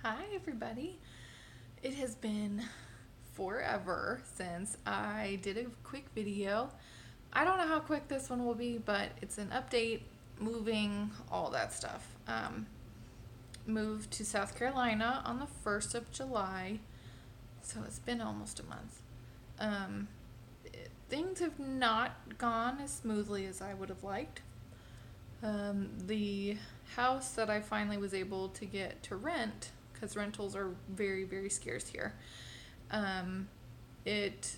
Hi, everybody. It has been forever since I did a quick video. I don't know how quick this one will be, but it's an update, moving, all that stuff. Moved to South Carolina on the 1st of July, so it's been almost a month. Um, Things have not gone as smoothly as I would have liked. The house that I finally was able to get to rent, because rentals are very, very scarce here, it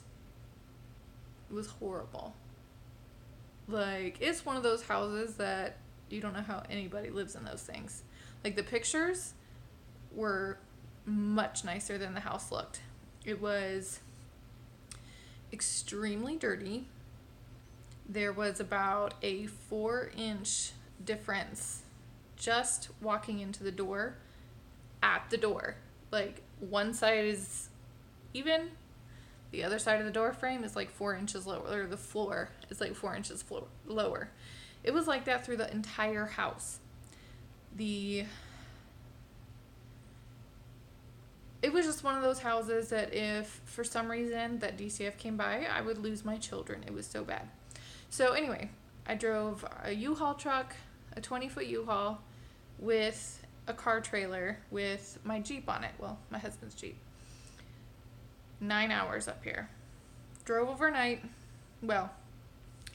was horrible. Like, it's one of those houses that you don't know how anybody lives in those things. Like, the pictures were much nicer than the house looked. It was extremely dirty. There was about a 4-inch difference just walking into the door at the door. Like, one side is even, the other side of the door frame is like 4 inches lower, or the floor is like 4 inches lower. It was like that through the entire house. It was just one of those houses that if for some reason that DCF came by, I would lose my children. It was so bad. So anyway, I drove a U-Haul truck, a 20-foot U-Haul, with a car trailer with my Jeep on it. Well, my husband's Jeep. 9 hours up here. Drove overnight. Well,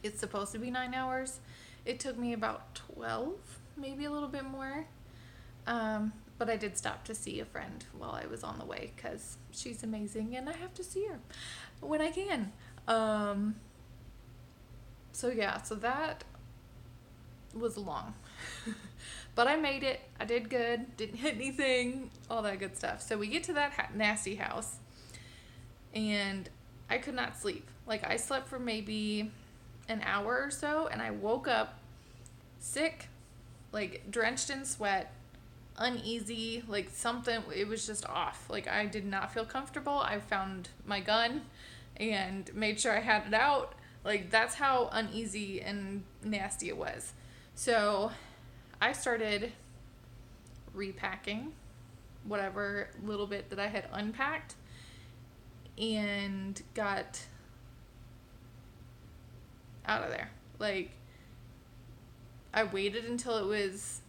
it's supposed to be 9 hours. It took me about 12, maybe a little bit more. But I did stop to see a friend while I was on the way because she's amazing and I have to see her when I can. So that was long. But I made it. I did good. Didn't hit anything. All that good stuff. So we get to that nasty house and I could not sleep. Like, I slept for maybe an hour or so and I woke up sick, like drenched in sweat, uneasy, like something, it was just off. Like, I did not feel comfortable. I found my gun and made sure I had it out. Like, that's how uneasy and nasty it was. So I started repacking whatever little bit that I had unpacked and got out of there. Like, I waited until it was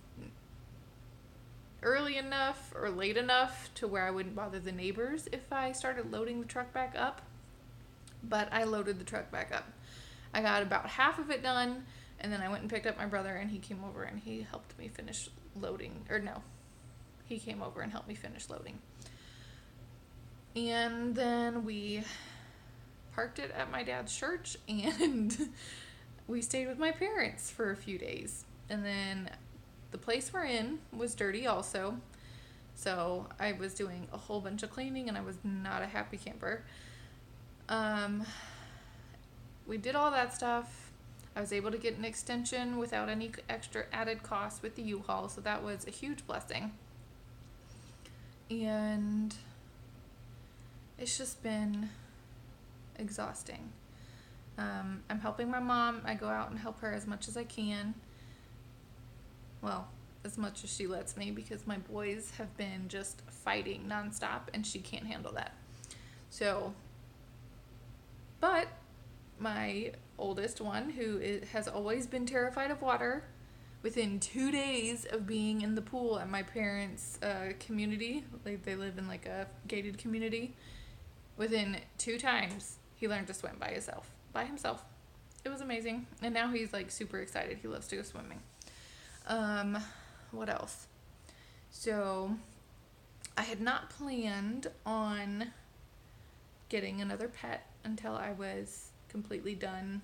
early enough or late enough to where I wouldn't bother the neighbors if I started loading the truck back up. But I loaded the truck back up. I got about half of it done, and then I went and picked up my brother, and he came over and he helped me finish loading. Or no, he came over and helped me finish loading. And then we parked it at my dad's church, and we stayed with my parents for a few days. And then the place we're in was dirty also. So I was doing a whole bunch of cleaning, and I was not a happy camper. We did all that stuff. I was able to get an extension without any extra added cost with the U-Haul, so that was a huge blessing. And it's just been exhausting. I'm helping my mom. I go out and help her as much as I can. Well, as much as she lets me, because my boys have been just fighting nonstop and she can't handle that. So, but my oldest one, who has always been terrified of water, within 2 days of being in the pool at my parents' community, like they live in like a gated community, within 2 times he learned to swim by himself. It was amazing. And now he's like super excited. He loves to go swimming. What else? So I had not planned on getting another pet until I was completely done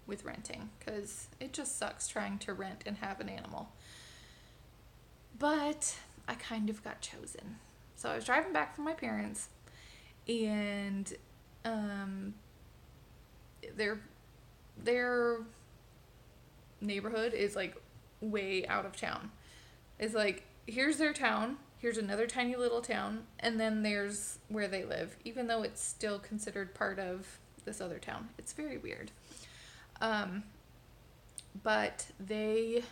with renting, because it just sucks trying to rent and have an animal. But I kind of got chosen. So I was driving back from my parents, and their neighborhood is like way out of town. It's like, here's their town, here's another tiny little town, and then there's where they live, even though it's still considered part of this other town. It's very weird. But they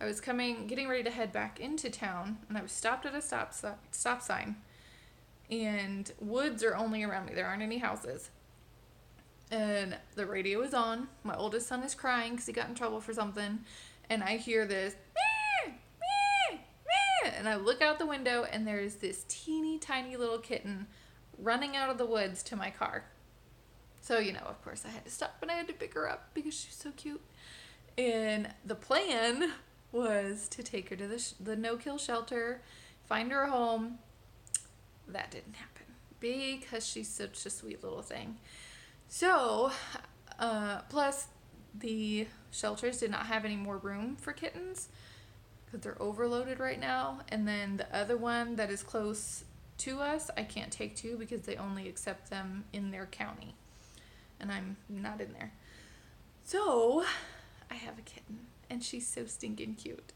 I was getting ready to head back into town, and I was stopped at a stop sign. And woods are only around me. There aren't any houses. And the radio is on. My oldest son is crying because he got in trouble for something. And I hear this, meh, meh, meh. And I look out the window, and there's this teeny tiny little kitten running out of the woods to my car. So, of course I had to stop and I had to pick her up because she's so cute. And the plan was to take her to the no-kill shelter, find her a home. That didn't happen because she's such a sweet little thing. So, plus the shelters did not have any more room for kittens because they're overloaded right now. And then the other one that is close to us, I can't take to because they only accept them in their county. And I'm not in there. So, I have a kitten, and she's so stinking cute.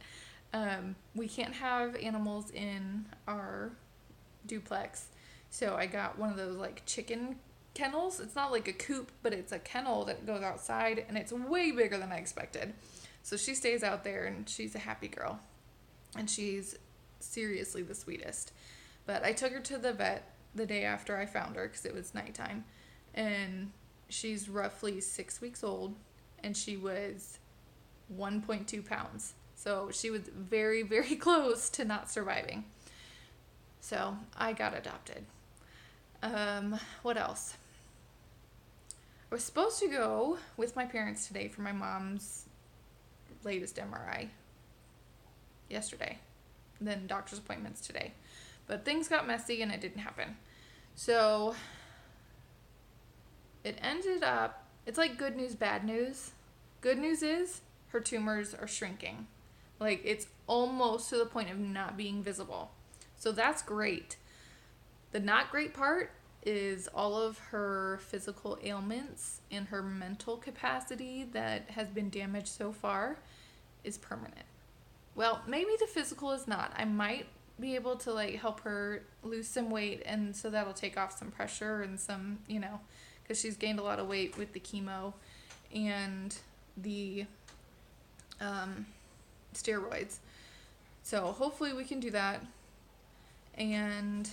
We can't have animals in our duplex, so I got one of those like chicken kennels. It's not like a coop, but it's a kennel that goes outside, and it's way bigger than I expected. So she stays out there, and she's a happy girl, and she's seriously the sweetest. But I took her to the vet the day after I found her because it was nighttime, and she's roughly 6 weeks old, and she was 1.2 pounds. So she was very, very close to not surviving. So I got adopted. What else? I was supposed to go with my parents today for my mom's latest MRI yesterday. Then doctor's appointments today. But things got messy and it didn't happen. So it ended up, it's like good news, bad news. Good news is her tumors are shrinking. Like, it's almost to the point of not being visible. So that's great. The not great part is all of her physical ailments and her mental capacity that has been damaged so far is permanent. Well, maybe the physical is not. I might be able to help her lose some weight, and so that'll take off some pressure and some, because she's gained a lot of weight with the chemo and the steroids. So hopefully we can do that. And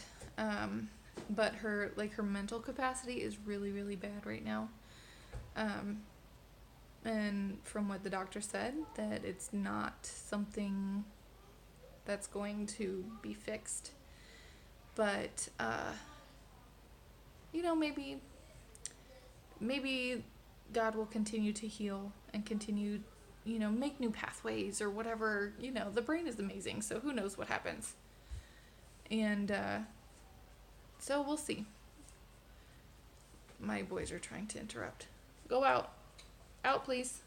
but her mental capacity is really, really bad right now. And from what the doctor said, that it's not something that's going to be fixed. But maybe God will continue to heal and continue, make new pathways or whatever. The brain is amazing, so who knows what happens. And so we'll see. My boys are trying to interrupt. Go out. Out, please.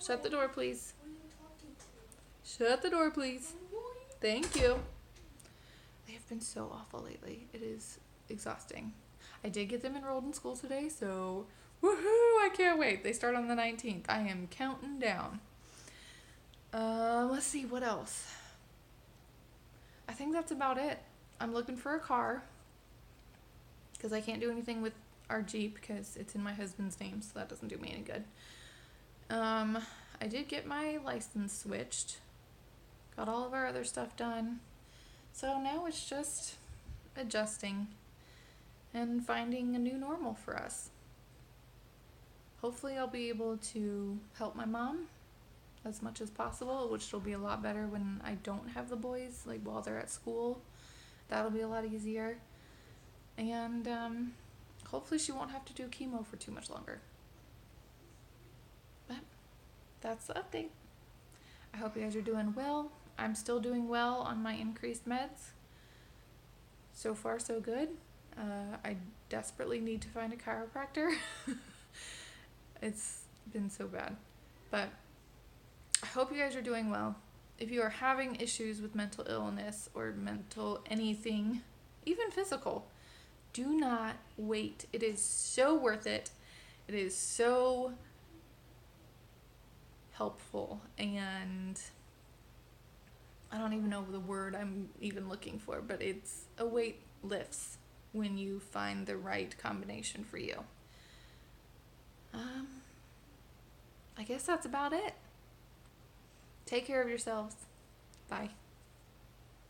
Shut the door, please. Shut the door, please. Thank you. They have been so awful lately. It is exhausting. I did get them enrolled in school today, so woohoo! I can't wait. They start on the 19th. I am counting down. Let's see, what else? I think that's about it. I'm looking for a car because I can't do anything with our Jeep because it's in my husband's name, so that doesn't do me any good. I did get my license switched. Got all of our other stuff done. So now it's just adjusting and finding a new normal for us. Hopefully I'll be able to help my mom as much as possible, which will be a lot better when I don't have the boys, while they're at school. That'll be a lot easier. And hopefully she won't have to do chemo for too much longer. But that's the update. I hope you guys are doing well. I'm still doing well on my increased meds. So far, so good. I desperately need to find a chiropractor. It's been so bad. But I hope you guys are doing well. If you are having issues with mental illness or mental anything, even physical, do not wait. It is so worth it. It is so helpful, and I don't even know the word I'm even looking for, but it's a weight lifts when you find the right combination for you. I guess that's about it. Take care of yourselves. Bye.